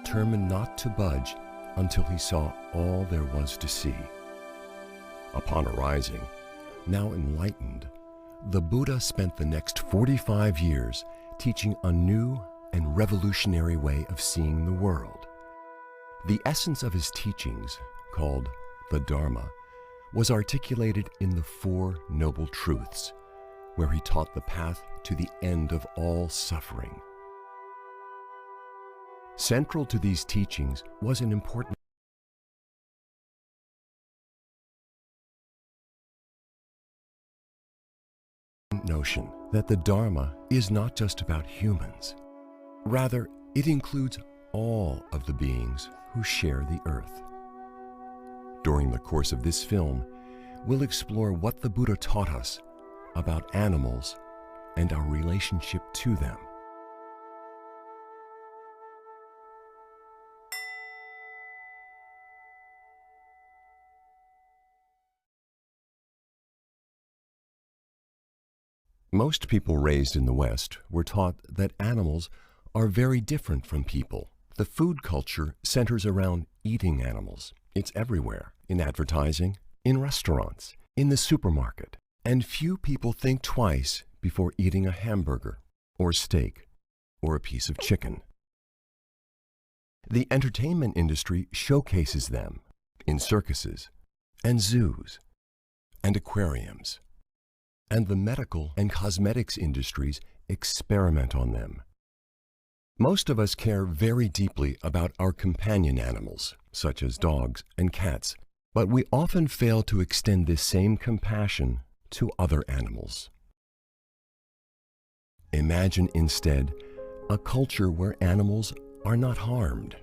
determined not to budge until he saw all there was to see. Upon arising, now enlightened, the Buddha spent the next 45 years teaching a new and revolutionary way of seeing the world. The essence of his teachings, called the Dharma, was articulated in the Four Noble Truths, where he taught the path to the end of all suffering. Central to these teachings was an important notion that the Dharma is not just about humans. Rather, it includes all of the beings who share the earth. During the course of this film, we'll explore what the Buddha taught us about animals and our relationship to them. Most people raised in the West were taught that animals are very different from people. The food culture centers around eating animals. It's everywhere, in advertising, in restaurants, in the supermarket, and few people think twice before eating a hamburger, or steak, or a piece of chicken. The entertainment industry showcases them in circuses, and zoos, and aquariums. And the medical and cosmetics industries experiment on them. Most of us care very deeply about our companion animals, such as dogs and cats, but we often fail to extend this same compassion to other animals. Imagine instead a culture where animals are not harmed.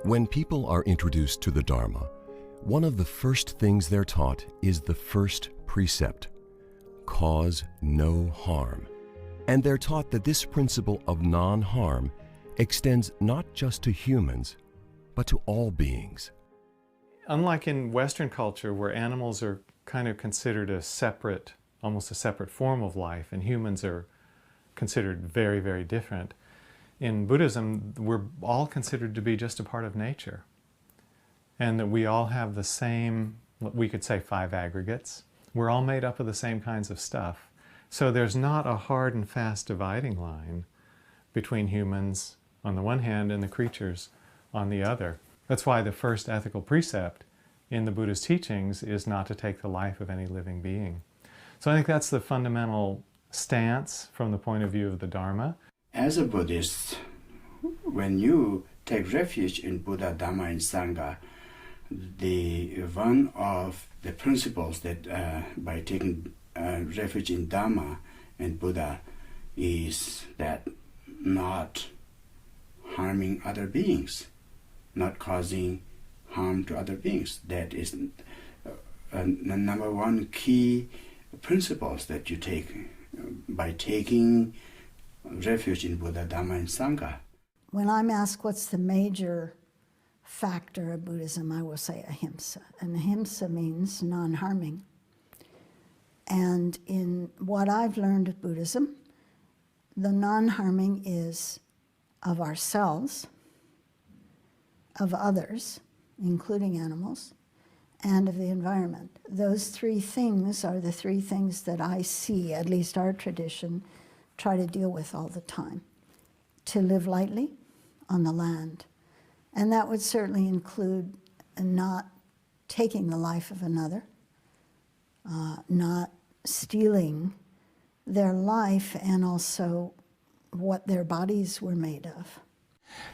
When people are introduced to the Dharma, one of the first things they're taught is the first precept, cause no harm. And they're taught that this principle of non-harm extends not just to humans, but to all beings. Unlike in Western culture, where animals are kind of considered a separate, almost a separate form of life, and humans are considered very, very different, in Buddhism, we're all considered to be just a part of nature. And that we all have the same, we could say 5 aggregates. We're all made up of the same kinds of stuff. So there's not a hard and fast dividing line between humans on the one hand and the creatures on the other. That's why the first ethical precept in the Buddha's teachings is not to take the life of any living being. So I think that's the fundamental stance from the point of view of the Dharma. As a Buddhist, when you take refuge in Buddha, Dhamma, and Sangha, one of the principles that by taking refuge in Dhamma and Buddha is that not harming other beings, not causing harm to other beings. That is the number one key principles that you take by taking refuge in Buddha, Dhamma, and Sangha. When I'm asked what's the major factor of Buddhism, I will say ahimsa. And ahimsa means non-harming. And in what I've learned of Buddhism, the non-harming is of ourselves, of others, including animals, and of the environment. Those 3 things are the 3 things that I see, at least our tradition, try to deal with all the time. To live lightly on the land. And that would certainly include not taking the life of another, not stealing their life, and also what their bodies were made of.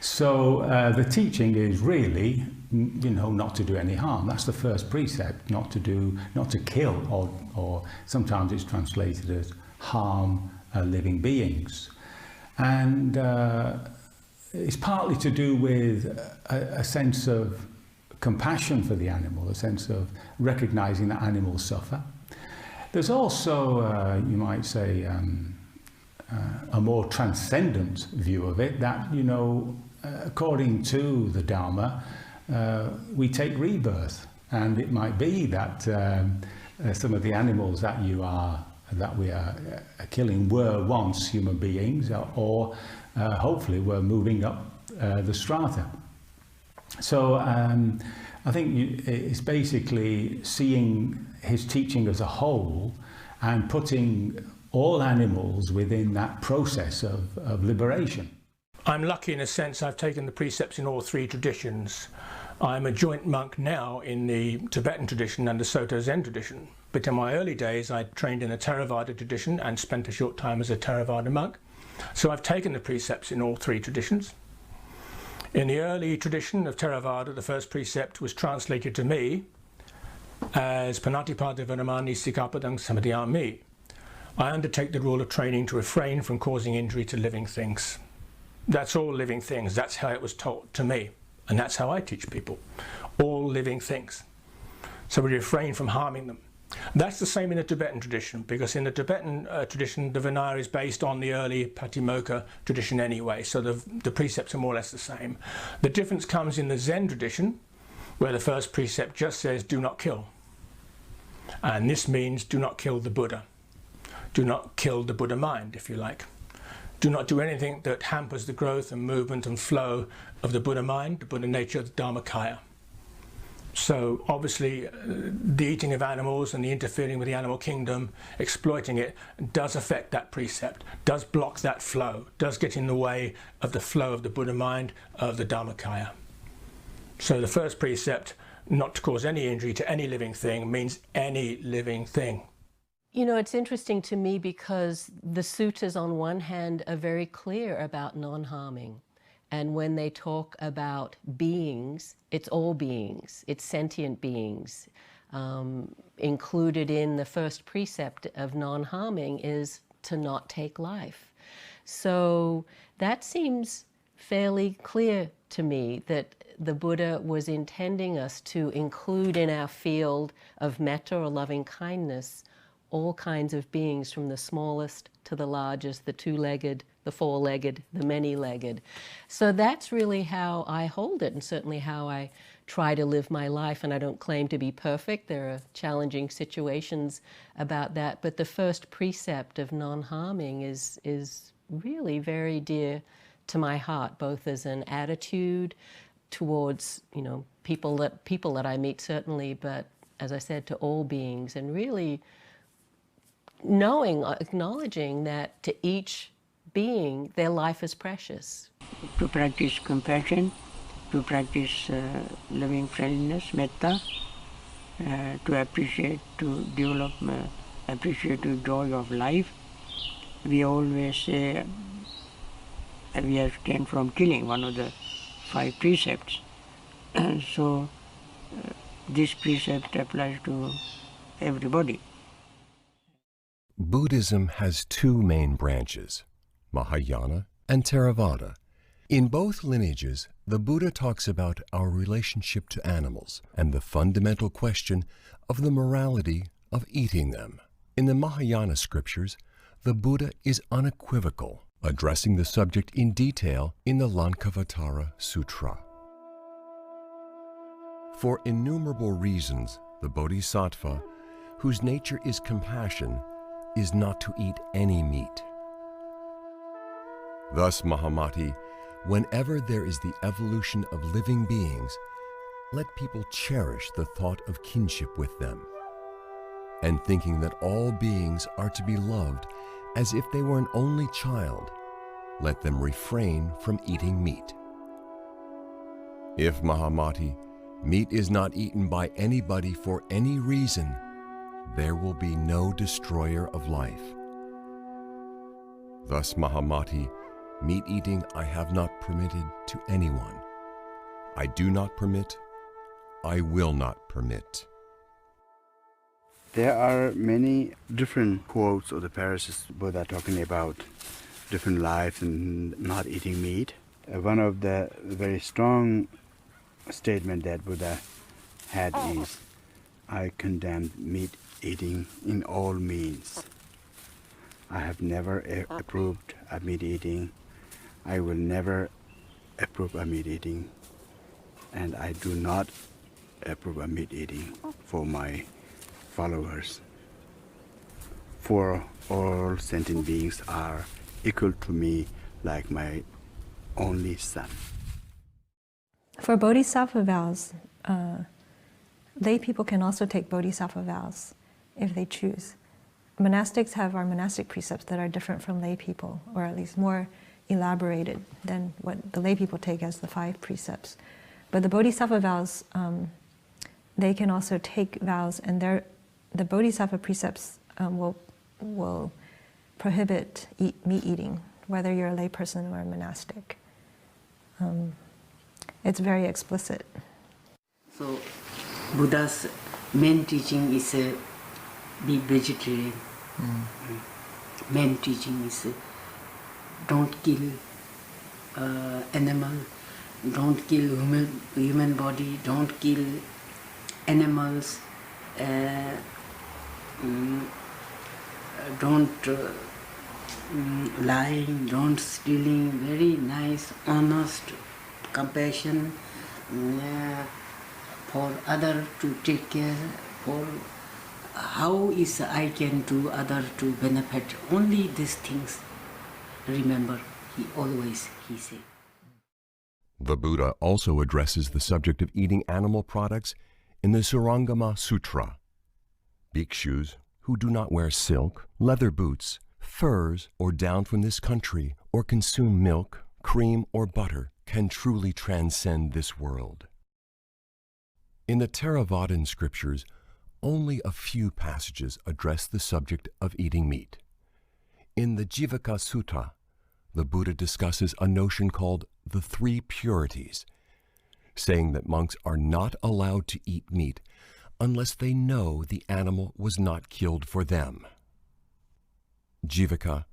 So the teaching is really, not to do any harm. That's the first precept, not to kill, or sometimes it's translated as harm living beings. And it's partly to do with a sense of compassion for the animal, a sense of recognizing that animals suffer. There's also, you might say, a more transcendent view of it, that, according to the Dharma, we take rebirth. And it might be that some of the animals that you are that we are killing were once human beings, or hopefully were moving up the strata. So I think it's basically seeing his teaching as a whole and putting all animals within that process of liberation. I'm lucky in a sense. I've taken the precepts in all three traditions. I'm a joint monk now in the Tibetan tradition and the Soto Zen tradition. But in my early days, I trained in the Theravada tradition and spent a short time as a Theravada monk. So I've taken the precepts in all three traditions. In the early tradition of Theravada, the first precept was translated to me as Panatipada Vinamani Sikapadang Samadhyami. I undertake the rule of training to refrain from causing injury to living things. That's all living things. That's how it was taught to me. And that's how I teach people. All living things. So we refrain from harming them. That's the same in the Tibetan tradition, because in the Tibetan tradition, the Vinaya is based on the early Patimokkha tradition anyway, so the precepts are more or less the same. The difference comes in the Zen tradition, where the first precept just says, do not kill. And this means do not kill the Buddha. Do not kill the Buddha mind, if you like. Do not do anything that hampers the growth and movement and flow of the Buddha mind, the Buddha nature, the Dharmakaya. So obviously the eating of animals and the interfering with the animal kingdom, exploiting it, does affect that precept, does block that flow, does get in the way of the flow of the Buddha mind, of the Dharmakaya. So the first precept, not to cause any injury to any living thing, means any living thing. You know, it's interesting to me because the suttas on one hand are very clear about non-harming. And when they talk about beings, it's all beings, it's sentient beings. Included in the first precept of non-harming is to not take life. So that seems fairly clear to me that the Buddha was intending us to include in our field of metta or loving kindness all kinds of beings, from the smallest to the largest, the two-legged, the four-legged, the many-legged. So that's really how I hold it, and certainly how I try to live my life. And I don't claim to be perfect. There are challenging situations about that. But the first precept of non-harming is really very dear to my heart, both as an attitude towards, you know, people that I meet, certainly, but as I said, to all beings, and really acknowledging that to each being, their life is precious. To practice compassion, to practice loving friendliness, metta, to appreciate, to develop appreciative joy of life. We always say we abstain from killing, one of the 5 precepts. So this precept applies to everybody. Buddhism has 2 main branches, Mahayana and Theravada. In both lineages, the Buddha talks about our relationship to animals and the fundamental question of the morality of eating them. In the Mahayana scriptures, the Buddha is unequivocal, addressing the subject in detail in the Lankavatara Sutra. For innumerable reasons, the Bodhisattva, whose nature is compassion, is not to eat any meat. Thus, Mahamati, whenever there is the evolution of living beings, let people cherish the thought of kinship with them, and thinking that all beings are to be loved as if they were an only child, let them refrain from eating meat. If, Mahamati, meat is not eaten by anybody for any reason, there will be no destroyer of life. Thus, Mahamati, meat eating I have not permitted to anyone. I do not permit, I will not permit. There are many different quotes of the Parasist Buddha talking about different lives and not eating meat. One of the very strong statement that Buddha had is, I condemn meat eating in all means. I have never approved of meat eating. I will never approve of meat eating. And I do not approve of meat eating for my followers. for all sentient beings are equal to me like my only son. For bodhisattva vows, lay people can also take bodhisattva vows if they choose. Monastics have our monastic precepts that are different from lay people, or at least more elaborated than what the lay people take as the 5 precepts. But the bodhisattva vows, they can also take vows, and the bodhisattva precepts will prohibit meat eating, whether you're a lay person or a monastic. It's very explicit. So Buddha's main teaching is be vegetarian. Main teaching is don't kill animal, don't kill human body, don't kill animals, don't lying, don't stealing, very nice, honest, compassion for other to take care, for how is I can do other to benefit. Only these things remember, he said. The Buddha also addresses the subject of eating animal products in the Surangama Sutra. Bhikshus who do not wear silk, leather boots, furs, or down from this country, or consume milk, cream, or butter, can truly transcend this world. In the Theravadan scriptures, only a few passages address the subject of eating meat. In the Jivaka Sutta, the Buddha discusses a notion called the 3 purities, saying that monks are not allowed to eat meat unless they know the animal was not killed for them. Jivaka,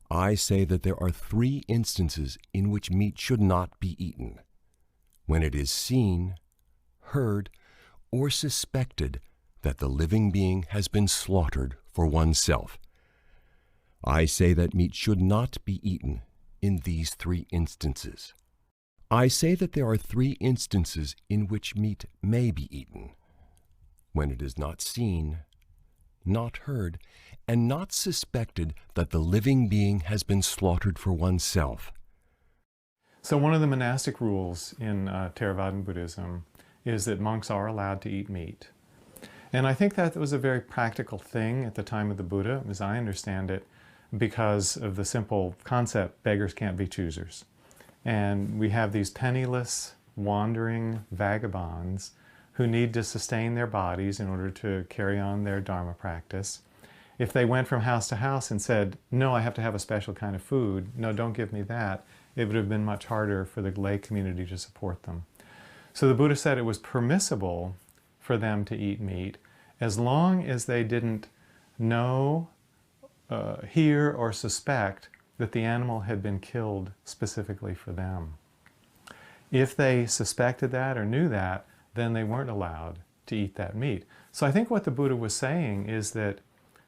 I say that there are 3 instances in which meat should not be eaten: when it is seen, heard, or suspected that the living being has been slaughtered for oneself. I say that meat should not be eaten in these 3 instances. I say that there are 3 instances in which meat may be eaten: when it is not seen, not heard, and not suspected that the living being has been slaughtered for oneself. So one of the monastic rules in Theravadan Buddhism is that monks are allowed to eat meat. And I think that was a very practical thing at the time of the Buddha, as I understand it, because of the simple concept, beggars can't be choosers. And we have these penniless, wandering vagabonds who need to sustain their bodies in order to carry on their Dharma practice. If they went from house to house and said, no, I have to have a special kind of food, no, don't give me that, it would have been much harder for the lay community to support them. So the Buddha said it was permissible for them to eat meat as long as they didn't know, hear, or suspect that the animal had been killed specifically for them. If they suspected that or knew that, then they weren't allowed to eat that meat. So I think what the Buddha was saying is that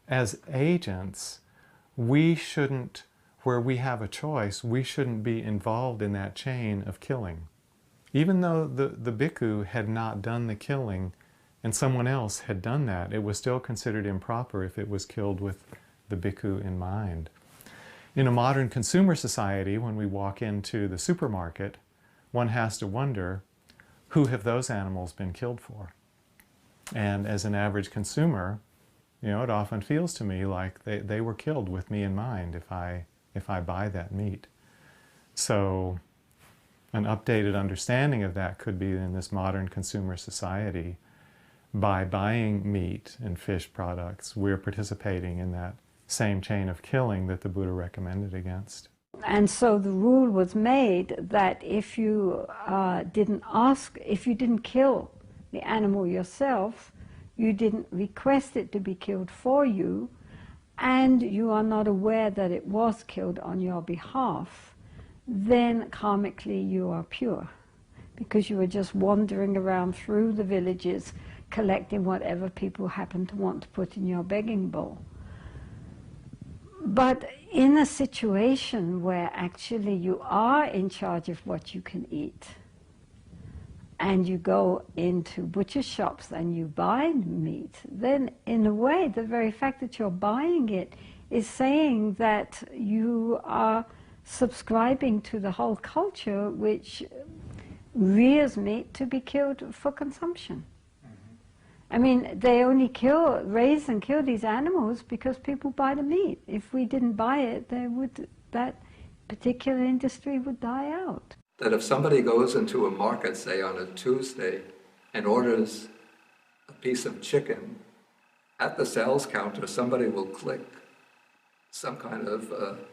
as agents, we shouldn't, where we have a choice, we shouldn't be involved in that chain of killing. Even though the bhikkhu had not done the killing and someone else had done that, it was still considered improper if it was killed with the bhikkhu in mind. In a modern consumer society, when we walk into the supermarket, one has to wonder, who have those animals been killed for? And as an average consumer, you know, it often feels to me like they were killed with me in mind if I buy that meat. So an updated understanding of that could be in this modern consumer society. By buying meat and fish products, we're participating in that same chain of killing that the Buddha recommended against. And so the rule was made that if you if you didn't kill the animal yourself, you didn't request it to be killed for you, and you are not aware that it was killed on your behalf, then karmically you are pure, because you were just wandering around through the villages collecting whatever people happen to want to put in your begging bowl. But in a situation where actually you are in charge of what you can eat, and you go into butcher shops and you buy meat, then in a way the very fact that you're buying it is saying that you are subscribing to the whole culture which rears meat to be killed for consumption. I mean, they only raise and kill these animals because people buy the meat. If we didn't buy it, that particular industry would die out. That if somebody goes into a market, say on a Tuesday, and orders a piece of chicken, at the sales counter somebody will click some kind of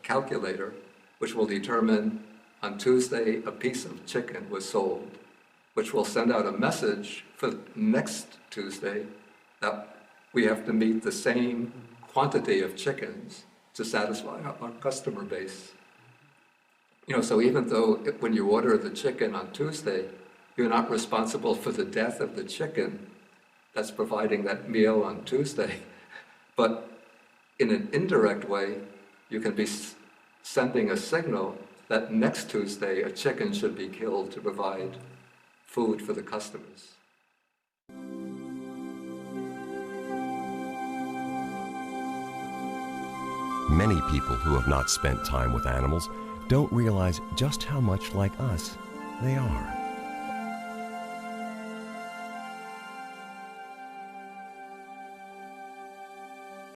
calculator which will determine on Tuesday a piece of chicken was sold, which will send out a message for next Tuesday that we have to meet the same quantity of chickens to satisfy our customer base. You know, so even though when you order the chicken on Tuesday, you're not responsible for the death of the chicken that's providing that meal on Tuesday, but in an indirect way, you can be sending a signal that next Tuesday a chicken should be killed to provide food for the customers. Many people who have not spent time with animals don't realize just how much like us they are.